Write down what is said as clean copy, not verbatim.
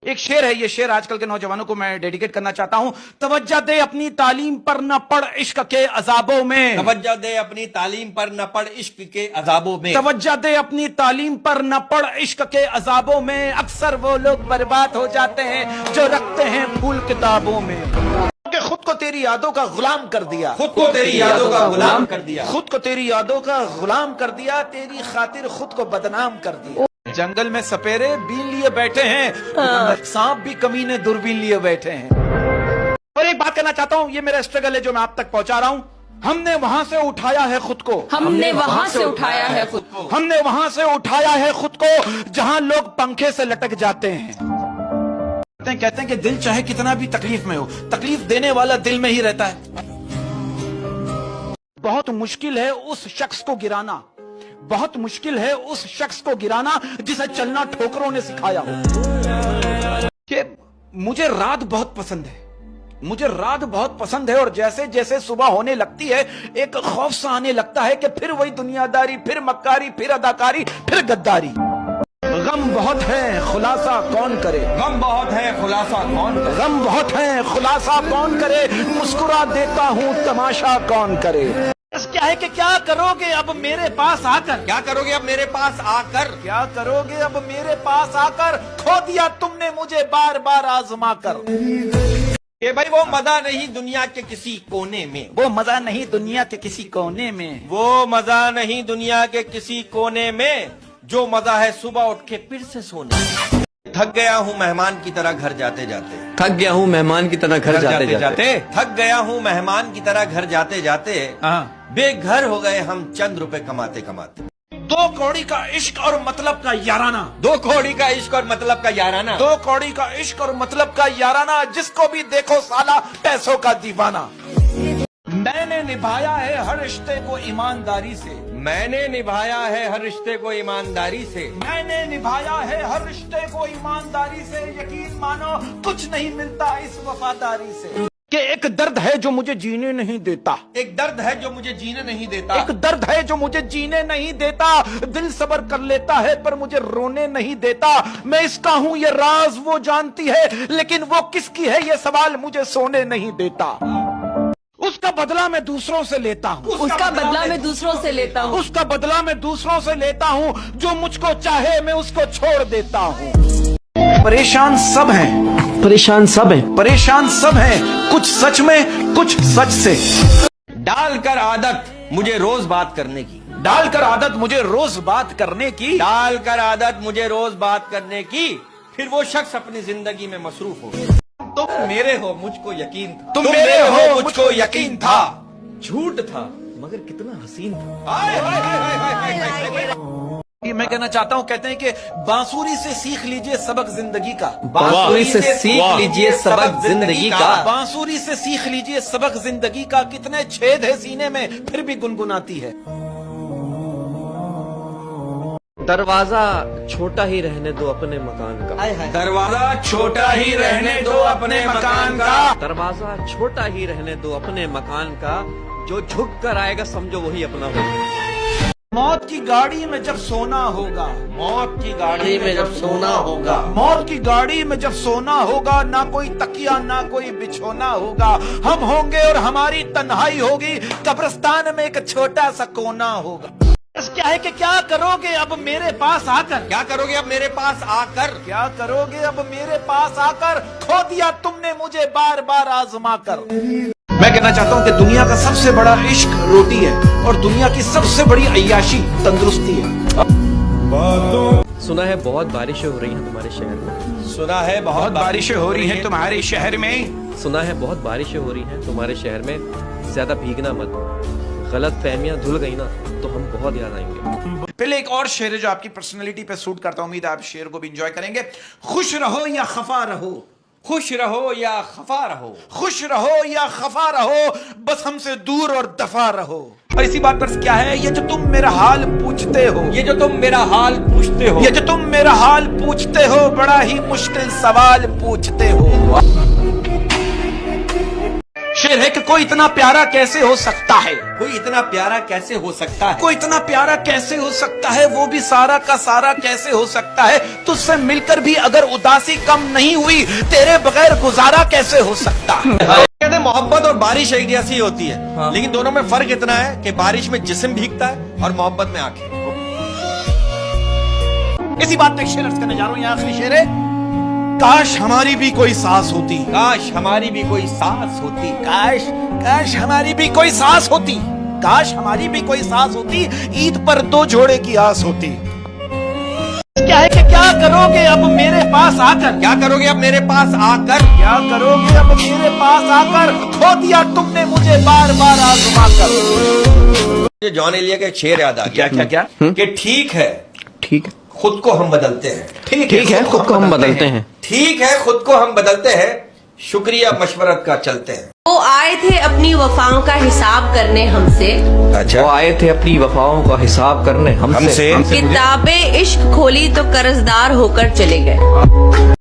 एक शेर है, ये शेर आजकल के नौजवानों को मैं डेडिकेट करना चाहता हूं। तवज्जो दे अपनी तालीम पर न पढ़ इश्क के अजाबों में। तवज्जो दे अपनी तालीम पर न पढ़ इश्क के अजाबों में। तवज्जो दे अपनी तालीम पर न पढ़ इश्क के अजाबों में। अक्सर वो लोग बर्बाद हो जाते हैं जो रखते हैं फूल किताबों में। कि खुद को तेरी यादों का गुलाम कर दिया, खुद को तेरी यादों का गुलाम कर दिया, खुद को तेरी यादों का गुलाम कर दिया, तेरी खातिर खुद को बदनाम कर दिया। जंगल में सपेरे बीन लिए बैठे हैं, सांप भी कमीने दूरबीन लिए बैठे हैं। और एक बात कहना चाहता हूँ, ये मेरा स्ट्रगल है जो मैं आप तक पहुंचा रहा हूँ। हमने वहां से उठाया है खुद को, हमने वहां से उठाया है खुद को, हमने वहां से उठाया है खुद को जहां लोग पंखे से लटक जाते हैं। कहते हैं कि दिल चाहे कितना भी तकलीफ में हो, तकलीफ देने वाला दिल में ही रहता है। बहुत मुश्किल है उस शख्स को गिराना, बहुत मुश्किल है उस शख्स को गिराना जिसे चलना ठोकरों ने सिखाया हो। कि मुझे रात बहुत पसंद है, मुझे रात बहुत पसंद है, और जैसे जैसे सुबह होने लगती है एक खौफ सा आने लगता है कि फिर वही दुनियादारी, फिर मक्कारी, फिर अदाकारी, फिर गद्दारी। गम बहुत है खुलासा कौन करे, गम बहुत है खुलासा कौन करे, गम बहुत है खुलासा कौन करे, मुस्कुरा देता हूँ तमाशा कौन करे। क्या है कि क्या करोगे अब मेरे पास आकर, क्या करोगे अब मेरे पास आकर, क्या करोगे अब मेरे पास आकर, खो दिया तुमने मुझे बार बार आजमा कर। कि भाई वो मजा नहीं दुनिया के किसी कोने में, वो मजा नहीं दुनिया के किसी कोने में, वो मजा नहीं दुनिया के किसी कोने में, जो मजा है सुबह उठ के फिर से सोने। थक गया हूँ मेहमान की तरह घर जाते जाते, थक गया हूँ मेहमान की तरह घर जाते जाते, थक गया हूँ मेहमान की तरह घर जाते जाते, बेघर हो गए हम चंद रुपए कमाते कमाते। 2 कौड़ी का इश्क और मतलब का याराना, 2 कौड़ी का इश्क और मतलब का याराना, 2 कौड़ी का इश्क और मतलब का याराना, जिसको भी देखो साला पैसों का दीवाना। मैंने निभाया है हर रिश्ते को ईमानदारी से, मैंने निभाया है हर रिश्ते को ईमानदारी से, मैंने निभाया है हर रिश्ते को ईमानदारी से। यकीन मानो कुछ नहीं मिलता इस वफादारी से। कि एक दर्द है जो मुझे जीने नहीं देता, एक दर्द है जो मुझे जीने नहीं देता, एक दर्द है जो मुझे जीने नहीं देता। दिल सब्र कर लेता है पर मुझे रोने नहीं देता। मैं इसका हूँ ये राज वो जानती है, लेकिन वो किसकी है ये सवाल मुझे सोने नहीं देता। उसका बदला मैं दूसरों से लेता हूँ, उसका बदला मैं दूसरों से लेता हूँ, उसका बदला मैं दूसरों से लेता हूँ। जो मुझको चाहे मैं उसको छोड़ देता हूँ। परेशान सब हैं, परेशान सब हैं, परेशान सब हैं, कुछ सच में कुछ सच से। डालकर आदत मुझे रोज बात करने की, डालकर आदत मुझे रोज बात करने की, डालकर आदत मुझे रोज बात करने की, फिर वो शख्स अपनी जिंदगी में मसरूफ हो गया। तुम मेरे हो मुझको यकीन था, तुम मेरे हो मुझको यकीन था, झूठ था मगर कितना हसीन था। मैं कहना चाहता हूँ, कहते हैं कि बांसुरी से सीख लीजिए सबक जिंदगी का, बांसुरी से सीख लीजिए सबक जिंदगी का, बांसुरी से सीख लीजिए सबक जिंदगी का। कितने छेद है सीने में फिर भी गुनगुनाती है। दरवाजा छोटा ही रहने दो अपने मकान का, दरवाजा छोटा ही रहने दो अपने मकान का, दरवाजा छोटा ही रहने दो अपने मकान का, जो झुक कर आएगा समझो वही अपना होगा। मौत की गाड़ी में जब सोना होगा, मौत की गाड़ी में जब सोना होगा, मौत की गाड़ी में जब सोना होगा, ना कोई तकिया ना कोई बिछोना होगा। हम होंगे और हमारी तन्हाई होगी, कब्रिस्तान में एक छोटा सा कोना होगा। क्या है कि क्या करोगे अब मेरे पास आकर, क्या करोगे अब मेरे पास आकर, क्या करोगे अब मेरे पास आकर, खो दिया तुमने मुझे बार बार आजमा कर। मैं कहना चाहता हूँ कि दुनिया का सबसे बड़ा इश्क रोटी है और दुनिया की सबसे बड़ी अय्याशी तंदुरुस्ती है। सुना है बहुत बारिशें हो रही हैं तुम्हारे शहर में, सुना है बहुत बारिशें हो रही हैं तुम्हारे शहर में, सुना है बहुत बारिशें हो रही हैं तुम्हारे शहर में, ज्यादा भीगना मत, गलत फहमियां धुल गई ना तो हम बहुत याद आएंगे। पहले एक और शेर है जो आपकी पर्सनैलिटी पे सूट करता हूं, उम्मीद है आप शेर को भी एंजॉय करेंगे। खुश रहो या खफा रहो, खुश रहो या खफा रहो, खुश रहो या खफा रहो, बस हमसे दूर और दफा रहो। और इसी बात पर क्या है, ये जो तुम मेरा हाल पूछते हो, ये जो तुम मेरा हाल पूछते हो, ये जो तुम मेरा हाल पूछते हो, बड़ा ही मुश्किल सवाल पूछते हो। शेर है कि कोई इतना प्यारा कैसे हो सकता है, कोई इतना प्यारा कैसे हो सकता है, कोई इतना प्यारा कैसे हो सकता है, वो भी सारा का सारा कैसे हो सकता है, तुझसे मिलकर भी अगर उदासी कम नहीं हुई, तेरे बगैर गुजारा कैसे हो सकता है। कहते हैं मोहब्बत और बारिश एक जैसी होती है, लेकिन दोनों में फर्क इतना है कि बारिश में जिस्म भीगता है और मोहब्बत में आंखें। इसी बात पे शेर अर्ज करने जा रहा हूं, ये आखिरी शेर है। काश हमारी भी कोई सांस होती, काश हमारी भी कोई सांस होती, काश हमारी भी कोई सांस होती, काश हमारी भी कोई सांस होती, ईद पर 2 जोड़े की आस होती। क्या है कि क्या करोगे अब मेरे पास आकर, क्या करोगे अब मेरे पास आकर, क्या करोगे अब मेरे पास आकर, खो दिया तुमने मुझे बार बार आजमा कर। मुझे जॉन एलिया का एक शेर याद आ गया। क्या कि ठीक है खुद को हम बदलते हैं, ठीक है खुद को हम बदलते हैं, ठीक है खुद को हम बदलते हैं, शुक्रिया मशवरत का चलते हैं। वो आए थे अपनी वफाओं का हिसाब करने हमसे, अच्छा, वो आए थे अपनी वफाओं का हिसाब करने हमसे। किताबे इश्क खोली तो कर्जदार होकर चले गए।